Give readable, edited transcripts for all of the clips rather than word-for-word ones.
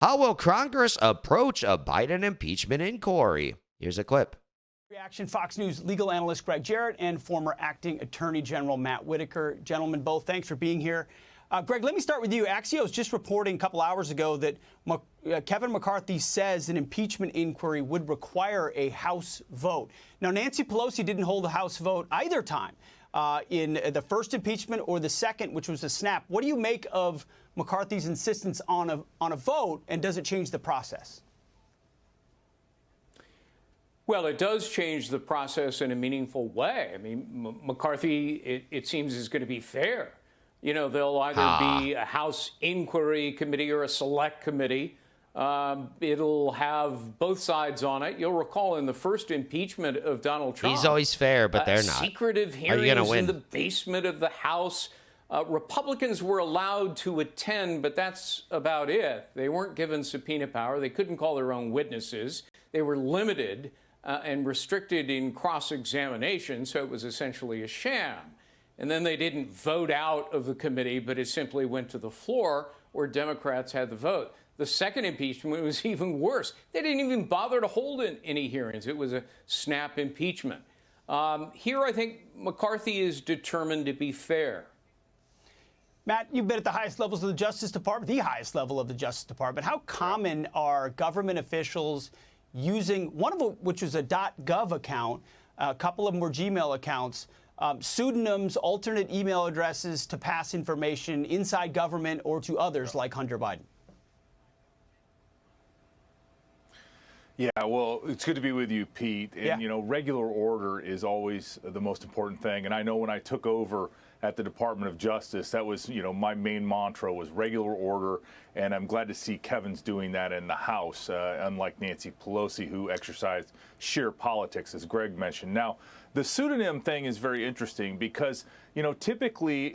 How will Congress approach a Biden impeachment inquiry? Here's a clip. Reaction, Fox News legal analyst Greg Jarrett and former acting Attorney General Matt Whitaker. Gentlemen, both, thanks for being here. Greg, let me start with you. Axios just reporting a couple hours ago that Kevin McCarthy says an impeachment inquiry would require a House vote. Now, Nancy Pelosi didn't hold a House vote either time in the first impeachment or the second, which was a snap. What do you make of McCarthy's insistence on a vote, and does it change the process? Well, it does change the process in a meaningful way. I mean, McCarthy, it seems, is going to be fair. You know, there'll either be a House inquiry committee or a select committee. It'll have both sides on it. You'll recall in the first impeachment of Donald Trump, he's always fair, but they're not. Secretive hearings in the basement of the House. Republicans were allowed to attend, but that's about it. They weren't given subpoena power. They couldn't call their own witnesses. They were limited and restricted in cross-examination, so it was essentially a sham. And then they didn't vote out of the committee, but it simply went to the floor where Democrats had the vote. The second impeachment was even worse. They didn't even bother to hold any hearings. It was a snap impeachment. Here, I think McCarthy is determined to be fair. Matt, you've been at the highest levels of the Justice Department, the highest level of the Justice Department. How common are government officials using, one of them, which was a .gov account, a couple of them were Gmail accounts, pseudonyms, alternate email addresses to pass information inside government or to others like Hunter Biden? Yeah, well, it's good to be with you, Pete. And, yeah, you know, regular order is always the most important thing. And I know when I took over at the Department of Justice, that was, you know, my main mantra was regular order. And I'm glad to see Kevin's doing that in the House, unlike Nancy Pelosi, who exercised sheer politics, as Greg mentioned. Now, the pseudonym thing is very interesting because, you know, typically,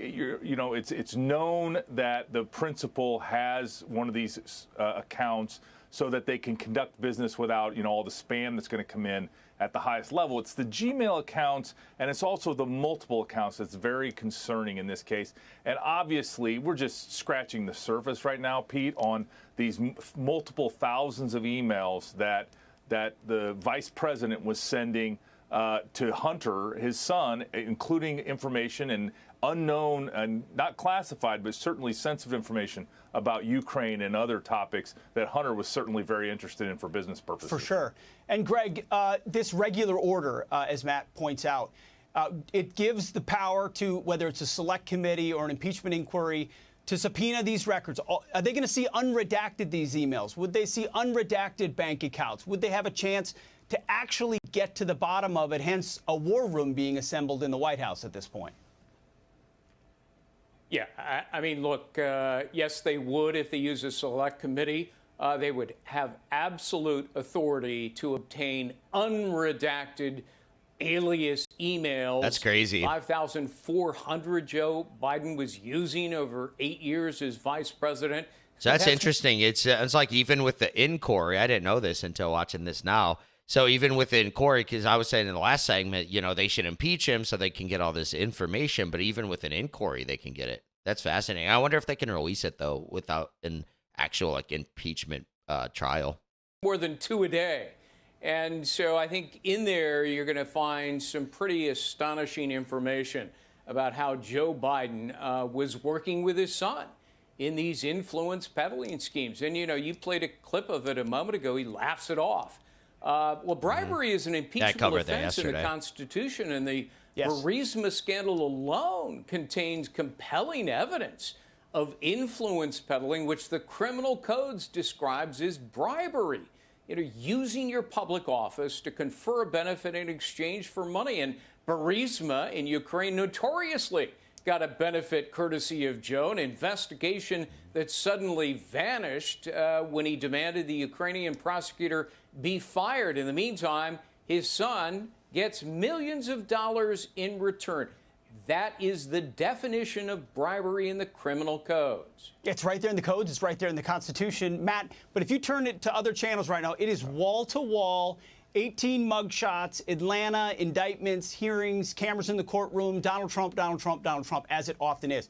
it's known that the principal has one of these accounts so that they can conduct business without, you know, all the spam that's going to come in at the highest level. It's the Gmail accounts, and it's also the multiple accounts that's very concerning in this case. And obviously, we're just scratching the surface right now, Pete, on these multiple thousands of emails that the vice president was sending to Hunter, his son, including information and unknown and not classified, but certainly sensitive information about Ukraine and other topics that Hunter was certainly very interested in for business purposes. For sure. And Greg, this regular order, as Matt points out, it gives the power to, whether it's a select committee or an impeachment inquiry, to subpoena these records. Are they going to see unredacted these emails? Would they see unredacted bank accounts? Would they have a chance to actually get to the bottom of it, hence a war room being assembled in the White House at this point? Yeah, I mean, look, yes, they would if they use a select committee. They would have absolute authority to obtain unredacted alias emails. That's crazy. 5,400 Joe Biden was using over 8 years as vice president. So that's interesting. It's like even with the inquiry, I didn't know this until watching this now. So even with the inquiry, because I was saying in the last segment, you know, they should impeach him so they can get all this information. But even with an inquiry, they can get it. That's fascinating. I wonder if they can release it, though, without an actual like impeachment trial. More than 2 a day. And so I think in there, you're going to find some pretty astonishing information about how Joe Biden was working with his son in these influence peddling schemes. And, you know, you played a clip of it a moment ago. He laughs it off. Well, bribery is an impeachable offense in the Constitution, and the Burisma scandal alone contains compelling evidence of influence peddling, which the criminal codes describes as bribery. You know, using your public office to confer a benefit in exchange for money. And Burisma in Ukraine notoriously got a benefit courtesy of Joe, an investigation that suddenly vanished when he demanded the Ukrainian prosecutor be fired. In the meantime, his son gets millions of dollars in return. That is the definition of bribery in the criminal codes. It's right there in the codes. It's right there in the Constitution, Matt. But if you turn it to other channels right now, it is wall to wall, 18 mugshots, Atlanta, indictments, hearings, cameras in the courtroom, Donald Trump, Donald Trump, Donald Trump, as it often is.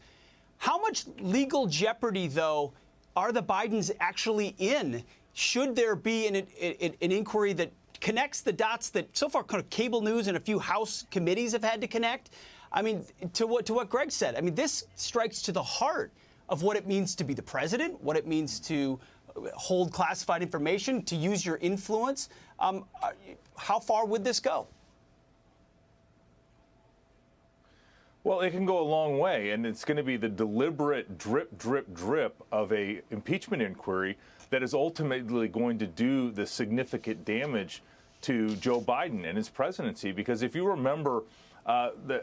How much legal jeopardy, though, are the Bidens actually in? Should there be an inquiry that connects the dots that so far kind of cable news and a few House committees have had to connect? I mean, to what Greg said, I mean, this strikes to the heart of what it means to be the president, what it means to hold classified information, to use your influence. How far would this go? Well, it can go a long way, and it's going to be the deliberate drip, drip, drip of a impeachment inquiry that is ultimately going to do the significant damage to Joe Biden and his presidency. Because if you remember,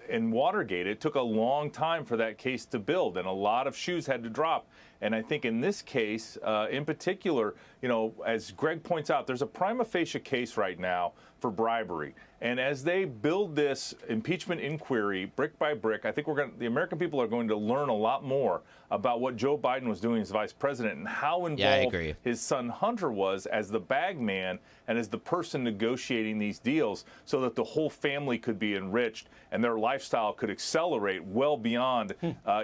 in Watergate, it took a long time for that case to build, and a lot of shoes had to drop. And I think in this case, in particular, you know, as Greg points out, there's a prima facie case right now for bribery. And as they build this impeachment inquiry brick by brick, I think the American people are going to learn a lot more about what Joe Biden was doing as vice president and how involved his son Hunter was as the bag man and as the person negotiating these deals so that the whole family could be enriched and their lifestyle could accelerate well beyond,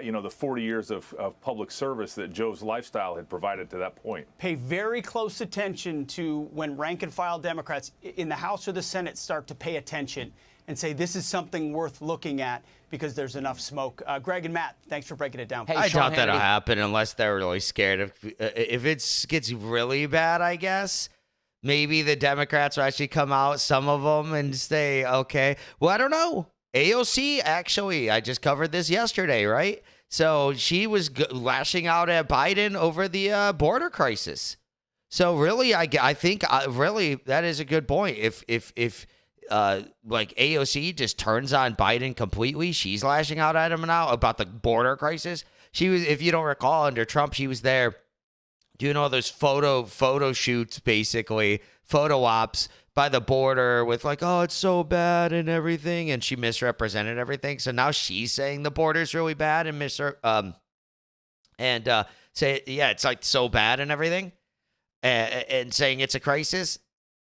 you know, the 40 years of public service that Joe's lifestyle had provided to that point. Pay very close attention to when rank and file Democrats in the House or the Senate start to pay attention and say this is something worth looking at because there's enough smoke. Greg and Matt, thanks for breaking it down. Hey, I doubt that'll happen unless they're really scared. If it gets really bad, I guess, maybe the Democrats will actually come out, some of them, and say, okay, well, I don't know. AOC, actually, I just covered this yesterday, right? So she was lashing out at Biden over the border crisis. So really, I think really that is a good point. If like AOC just turns on Biden completely, she's lashing out at him now about the border crisis. She was, if you don't recall, under Trump, she was there doing all those photo shoots, basically photo ops by the border with like, oh, it's so bad and everything, and she misrepresented everything. So now she's saying the border's really bad and say, yeah, it's like so bad and everything, and saying it's a crisis.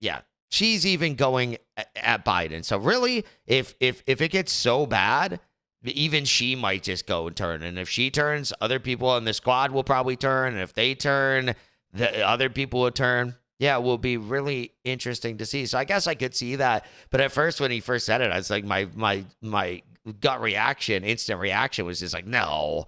Yeah, she's even going at Biden. So really, if it gets so bad, even she might just go and turn. And if she turns, other people on the squad will probably turn. And if they turn, the other people will turn. Yeah, it will be really interesting to see. So I guess I could see that. But at first, when he first said it, I was like, my gut reaction, instant reaction was just like, no.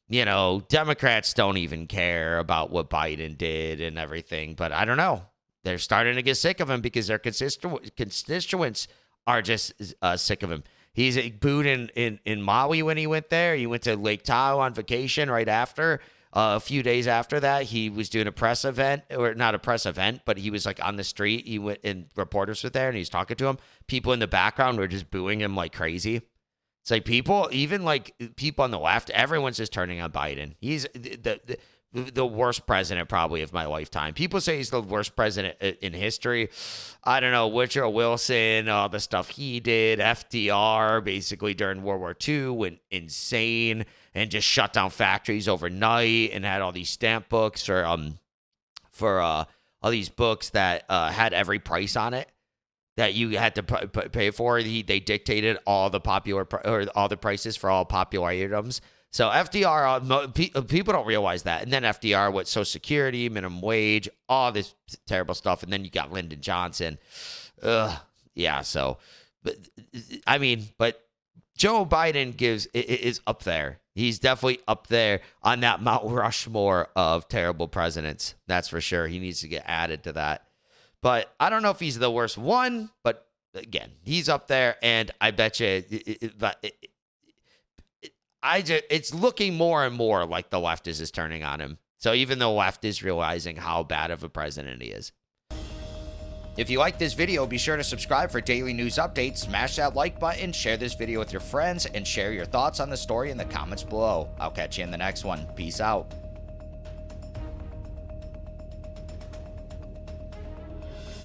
You know, Democrats don't even care about what Biden did and everything. But I don't know. They're starting to get sick of him because their constituents are just sick of him. He's booed in Maui when he went there. He went to Lake Tahoe on vacation right after. A few days after that, he was doing a press event, or not a press event, but he was like on the street. He went and reporters were there and he's talking to him. People in the background were just booing him like crazy. It's like people, even like people on the left, everyone's just turning on Biden. He's the worst president probably of my lifetime. People say he's the worst president in history. I don't know, Woodrow Wilson, all the stuff he did, FDR basically during World War II went insane and just shut down factories overnight and had all these stamp books for all these books that had every price on it that you had to pay for. They dictated all the all the prices for all popular items. So FDR, people don't realize that. And then FDR with Social Security, minimum wage, all this terrible stuff. And then you got Lyndon Johnson. Yeah, so, but Joe Biden is up there. He's definitely up there on that Mount Rushmore of terrible presidents. That's for sure. He needs to get added to that. But I don't know if he's the worst one. But again, he's up there. And I bet you it's looking more and more like the left is turning on him. So even the left is realizing how bad of a president he is. If you like this video, be sure to subscribe for daily news updates, smash that like button, share this video with your friends, and share your thoughts on the story in the comments below. I'll catch you in the next one. Peace out.